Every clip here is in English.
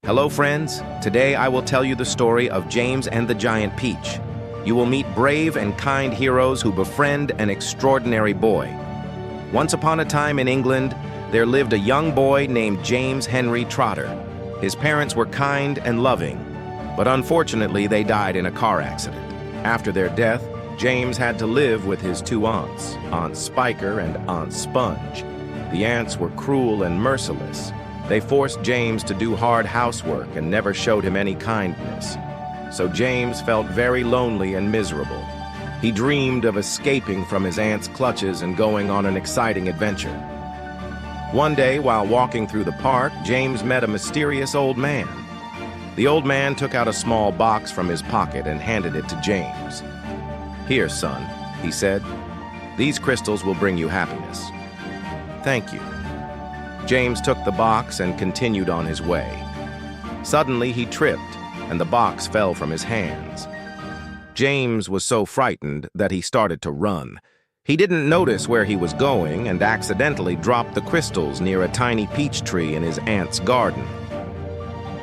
Hello friends, today I will tell you the story of James and the Giant Peach. You will meet brave and kind heroes who befriend an extraordinary boy. Once upon a time in England, there lived a young boy named James Henry Trotter. His parents were kind and loving, but unfortunately they died in a car accident. After their death, James had to live with his two aunts, Aunt Spiker and Aunt Sponge. The aunts were cruel and merciless. They forced James to do hard housework and never showed him any kindness. So James felt very lonely and miserable. He dreamed of escaping from his aunt's clutches and going on an exciting adventure. One day, while walking through the park, James met a mysterious old man. The old man took out a small box from his pocket and handed it to James. "Here, son," he said. "These crystals will bring you happiness." "Thank you." James took the box and continued on his way. Suddenly he tripped, and the box fell from his hands. James was so frightened that he started to run. He didn't notice where he was going and accidentally dropped the crystals near a tiny peach tree in his aunt's garden.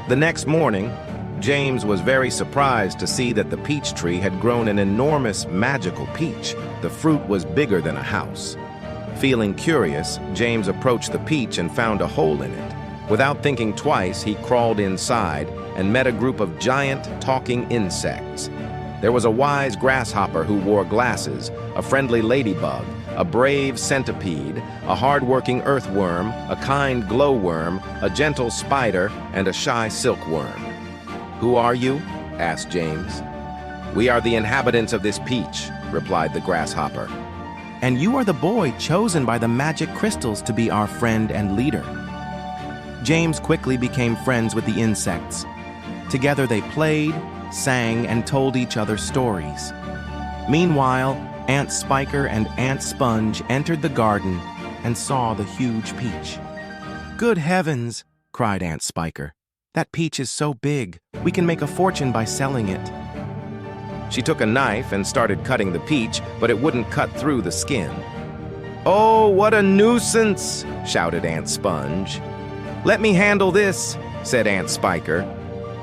The next morning, James was very surprised to see that the peach tree had grown an enormous magical peach. The fruit was bigger than a house. Feeling curious, James approached the peach and found a hole in it. Without thinking twice, he crawled inside and met a group of giant talking insects. There was a wise grasshopper who wore glasses, a friendly ladybug, a brave centipede, a hard-working earthworm, a kind glowworm, a gentle spider, and a shy silkworm. "Who are you?" asked James. "We are the inhabitants of this peach," replied the grasshopper. "And you are the boy chosen by the magic crystals to be our friend and leader." James quickly became friends with the insects. Together they played, sang, and told each other stories. Meanwhile, Aunt Spiker and Aunt Sponge entered the garden and saw the huge peach. "Good heavens!" cried Aunt Spiker. "That peach is so big, we can make a fortune by selling it." She took a knife and started cutting the peach, but it wouldn't cut through the skin. "Oh, what a nuisance!" shouted Aunt Sponge. "Let me handle this," said Aunt Spiker.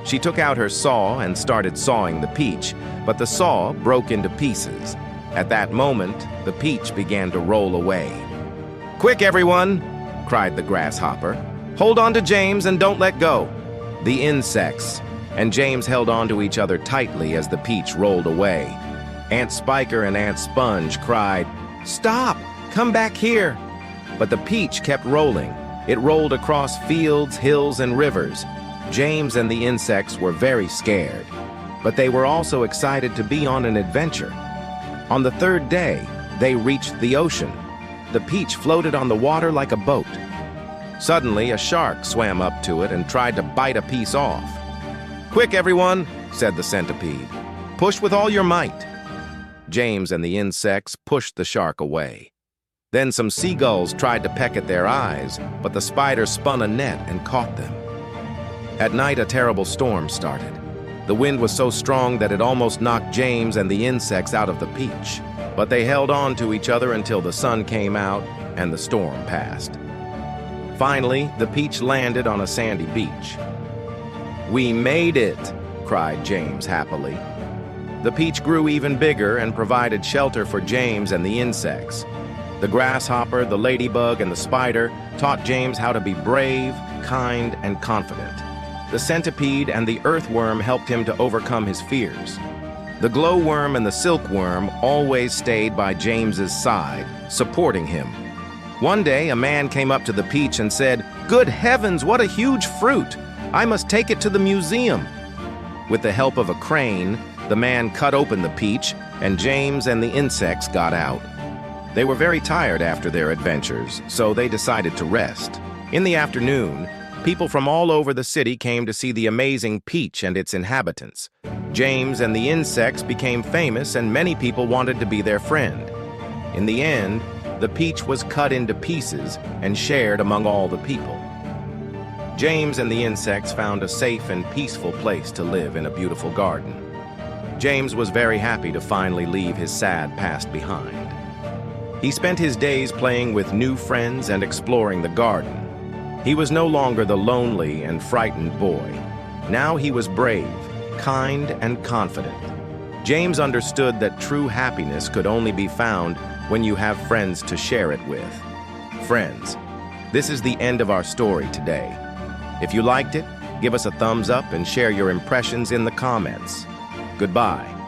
She took out her saw and started sawing the peach, but the saw broke into pieces. At that moment, the peach began to roll away. "Quick, everyone!" cried the grasshopper. "Hold on to James and don't let go." The insects and James held on to each other tightly as the peach rolled away. Aunt Spiker and Aunt Sponge cried, "Stop! Come back here!" But the peach kept rolling. It rolled across fields, hills, and rivers. James and the insects were very scared, but they were also excited to be on an adventure. On the third day, they reached the ocean. The peach floated on the water like a boat. Suddenly, a shark swam up to it and tried to bite a piece off. "Quick, everyone," said the centipede. "Push with all your might." James and the insects pushed the shark away. Then some seagulls tried to peck at their eyes, but the spider spun a net and caught them. At night, a terrible storm started. The wind was so strong that it almost knocked James and the insects out of the peach. But they held on to each other until the sun came out and the storm passed. Finally, the peach landed on a sandy beach. "We made it!" cried James happily. The peach grew even bigger and provided shelter for James and the insects. The grasshopper, the ladybug, and the spider taught James how to be brave, kind, and confident. The centipede and the earthworm helped him to overcome his fears. The glowworm and the silkworm always stayed by James's side, supporting him. One day, a man came up to the peach and said, "Good heavens, what a huge fruit! I must take it to the museum." With the help of a crane, the man cut open the peach, and James and the insects got out. They were very tired after their adventures, so they decided to rest. In the afternoon, people from all over the city came to see the amazing peach and its inhabitants. James and the insects became famous, and many people wanted to be their friend. In the end, the peach was cut into pieces and shared among all the people. James and the insects found a safe and peaceful place to live in a beautiful garden. James was very happy to finally leave his sad past behind. He spent his days playing with new friends and exploring the garden. He was no longer the lonely and frightened boy. Now he was brave, kind, and confident. James understood that true happiness could only be found when you have friends to share it with. Friends, this is the end of our story today. If you liked it, give us a thumbs up and share your impressions in the comments. Goodbye.